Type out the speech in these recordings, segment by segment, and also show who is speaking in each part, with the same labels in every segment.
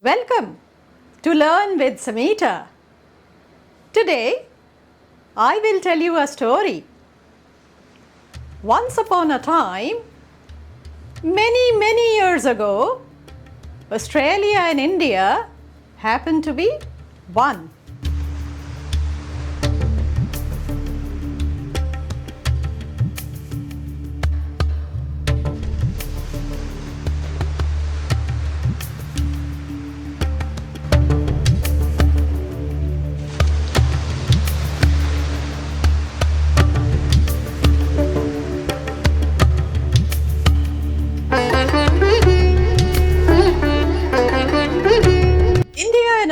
Speaker 1: Welcome to Learn with Samita. Today, I will tell you a story. Once upon a time, many years ago, Australia and India happened to be one.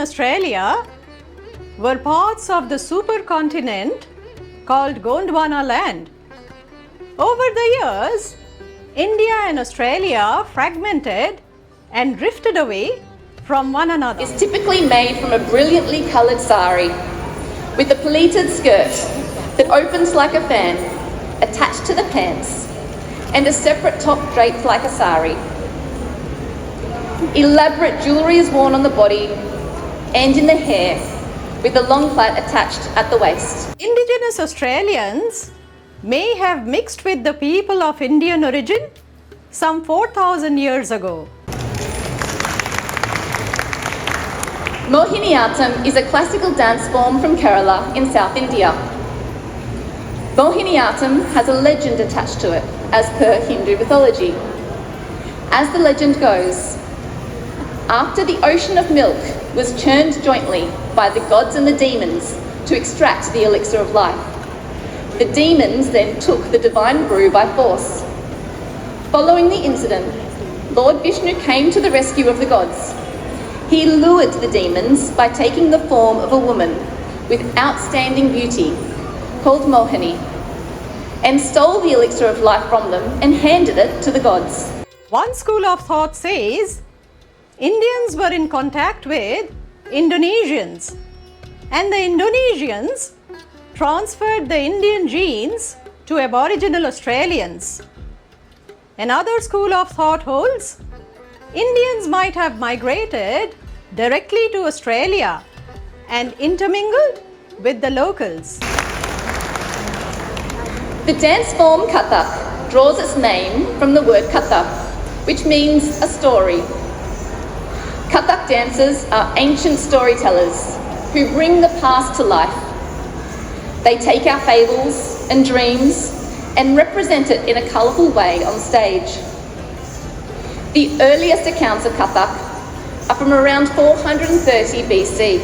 Speaker 1: Australia were parts of the supercontinent called Gondwana land. Over the years, India and Australia fragmented and drifted away from one another.
Speaker 2: It's typically made from a brilliantly coloured sari with a pleated skirt that opens like a fan attached to the pants and a separate top draped like a sari. Elaborate jewellery is worn on the body and in the hair, with a long plait attached at the waist.
Speaker 1: Indigenous Australians may have mixed with the people of Indian origin some 4,000 years ago.
Speaker 2: Mohiniyattam is a classical dance form from Kerala in South India. Mohiniyattam has a legend attached to it, as per Hindu mythology. As the legend goes, after the ocean of milk was churned jointly by the gods and the demons to extract the elixir of life, the demons then took the divine brew by force. Following the incident, Lord Vishnu came to the rescue of the gods. He lured the demons by taking the form of a woman with outstanding beauty, called Mohini, and stole the elixir of life from them and handed it to the gods.
Speaker 1: One school of thought says Indians were in contact with Indonesians, and the Indonesians transferred the Indian genes to Aboriginal Australians. Another school of thought holds Indians might have migrated directly to Australia and intermingled with the locals.
Speaker 2: The dance form Kathak draws its name from the word Katha, which means a story. Kathak dancers are ancient storytellers who bring the past to life. They take our fables and dreams and represent it in a colourful way on stage. The earliest accounts of Kathak are from around 430 BC.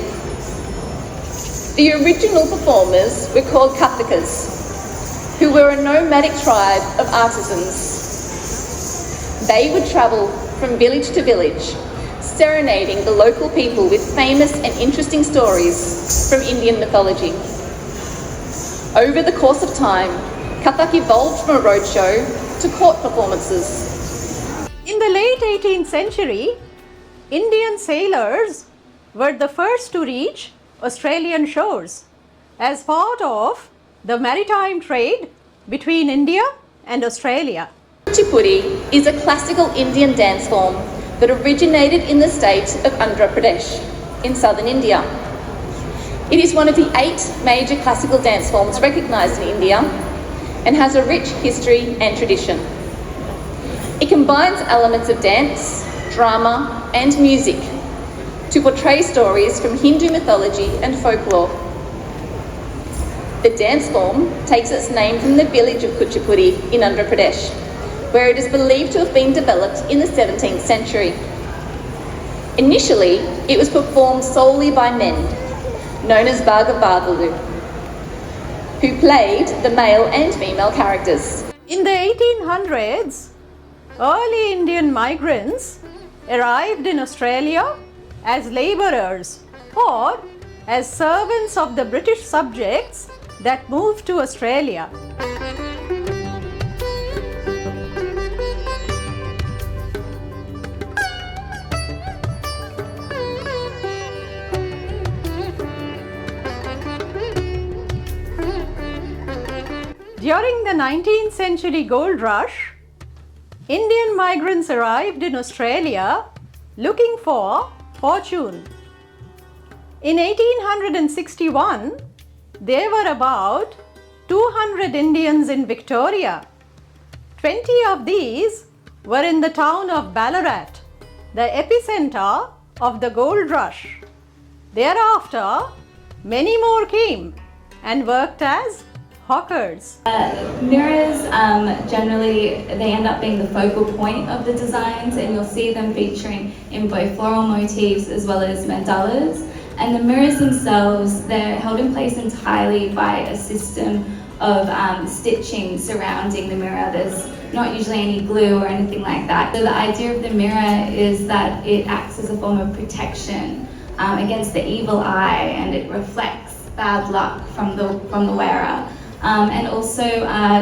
Speaker 2: The original performers were called Kathakas, who were a nomadic tribe of artisans. They would travel from village to village, serenading the local people with famous and interesting stories from Indian mythology. Over the course of time, Kathak evolved from a roadshow to court performances.
Speaker 1: In the late 18th century, Indian sailors were the first to reach Australian shores as part of the maritime trade between India and Australia.
Speaker 2: Kuchipudi is a classical Indian dance form that originated in the state of Andhra Pradesh in southern India. It is one of the 8 major classical dance forms recognised in India and has a rich history and tradition. It combines elements of dance, drama and music to portray stories from Hindu mythology and folklore. The dance form takes its name from the village of Kuchipudi in Andhra Pradesh, where it is believed to have been developed in the 17th century. Initially, it was performed solely by men, known as Bhagavadalu, who played the male and female characters.
Speaker 1: In the 1800s, early Indian migrants arrived in Australia as labourers or as servants of the British subjects that moved to Australia. During the 19th century gold rush, Indian migrants arrived in Australia looking for fortune. In 1861, there were about 200 Indians in Victoria. 20 of these were in the town of Ballarat, the epicenter of the gold rush. Thereafter, many more came and worked as hawkers.
Speaker 3: Mirrors, generally, they end up being the focal point of the designs, and you'll see them featuring in both floral motifs as well as mandalas. And the mirrors themselves, they're held in place entirely by a system of stitching surrounding the mirror. There's not usually any glue or anything like that. So the idea of the mirror is that it acts as a form of protection against the evil eye, and it reflects bad luck from the wearer. And also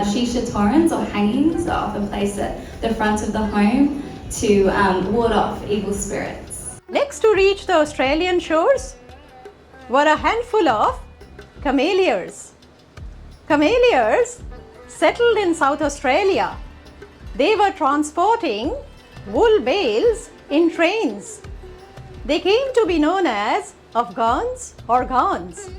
Speaker 3: shisha torrens or hangings are often placed at the front of the home to ward off evil spirits.
Speaker 1: Next to reach the Australian shores were a handful of camelliers. Camelliers settled in South Australia. They were transporting wool bales in trains. They came to be known as Afghans or Ghans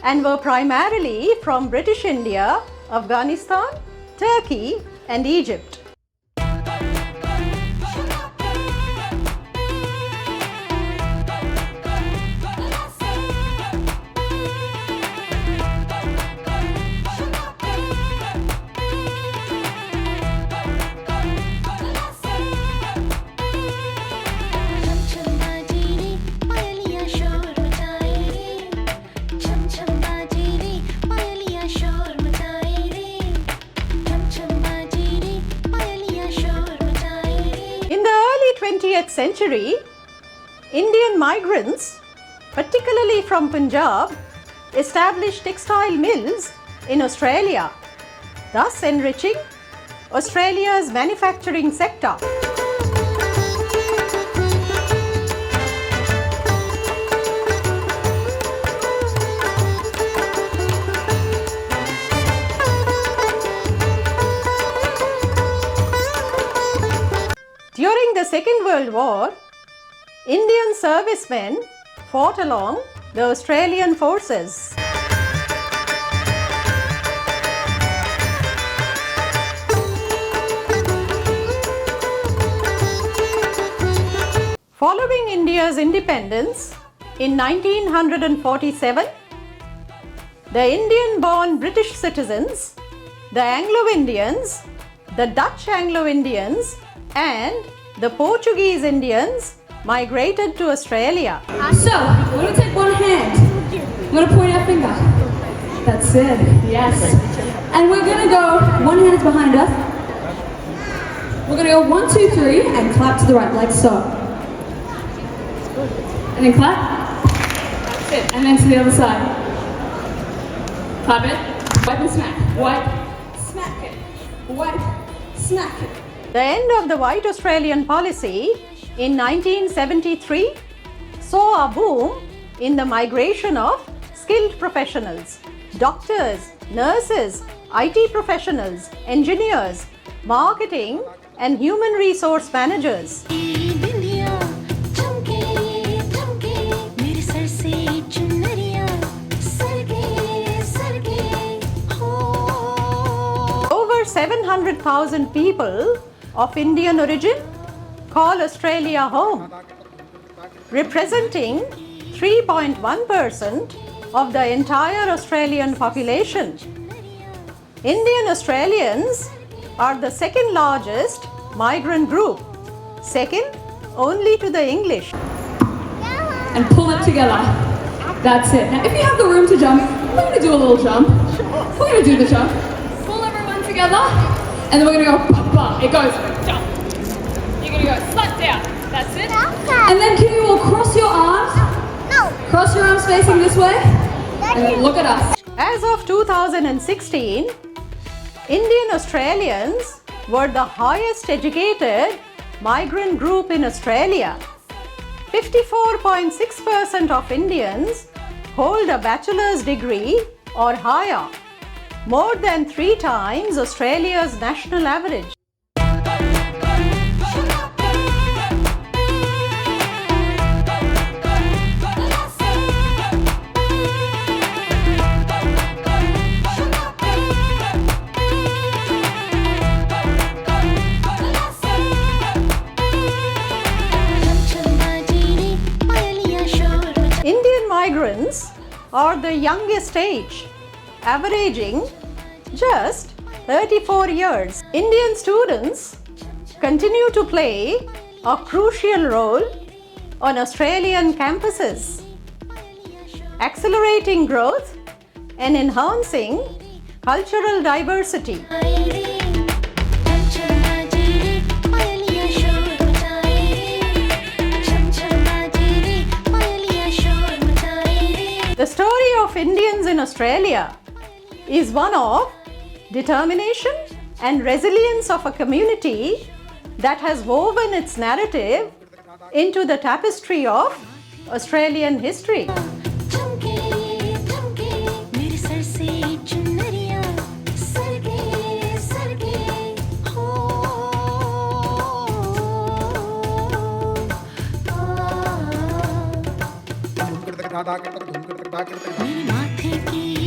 Speaker 1: and were primarily from British India, Afghanistan, Turkey, and Egypt. Century, Indian migrants, particularly from Punjab, established textile mills in Australia, thus enriching Australia's manufacturing sector. During the Second World War, Indian servicemen fought along the Australian forces. Following India's independence in 1947, the Indian-born British citizens, the Anglo-Indians, the Dutch Anglo-Indians, and the Portuguese Indians migrated to Australia.
Speaker 4: So, we're going to take one hand. I'm going to point our finger. That's it, yes. And we're going to go, one hand is behind us. We're going to go 1, 2, 3, and clap to the right, like so. And then clap. That's it. And then to the other side. Clap it. Wipe and smack. Wipe, smack it. Wipe, smack it.
Speaker 1: The end of the White Australian policy in 1973 saw a boom in the migration of skilled professionals, doctors, nurses, IT professionals, engineers, marketing, and human resource managers. Over 700,000 people of Indian origin call Australia home, representing 3.1% of the entire Australian population. Indian Australians are the second largest migrant group, second only to the English.
Speaker 4: And pull it together. That's it. Now, if you have the room to jump, we're going to do a little jump. We're going to do the jump. Pull everyone together. And then we're going to go, bah, bah. It goes, jump. You're going to go slut down. That's it. And then can you all cross your arms? No. Cross your arms facing this way. And then look at us.
Speaker 1: As of 2016, Indian Australians were the highest educated migrant group in Australia. 54.6% of Indians hold a bachelor's degree or higher, more than 3 times Australia's national average. or the youngest age, averaging just 34 years. Indian students continue to play a crucial role on Australian campuses, accelerating growth and enhancing cultural diversity. The story of Indians in Australia is one of determination and resilience of a community that has woven its narrative into the tapestry of Australian history.
Speaker 5: मेरे माथे की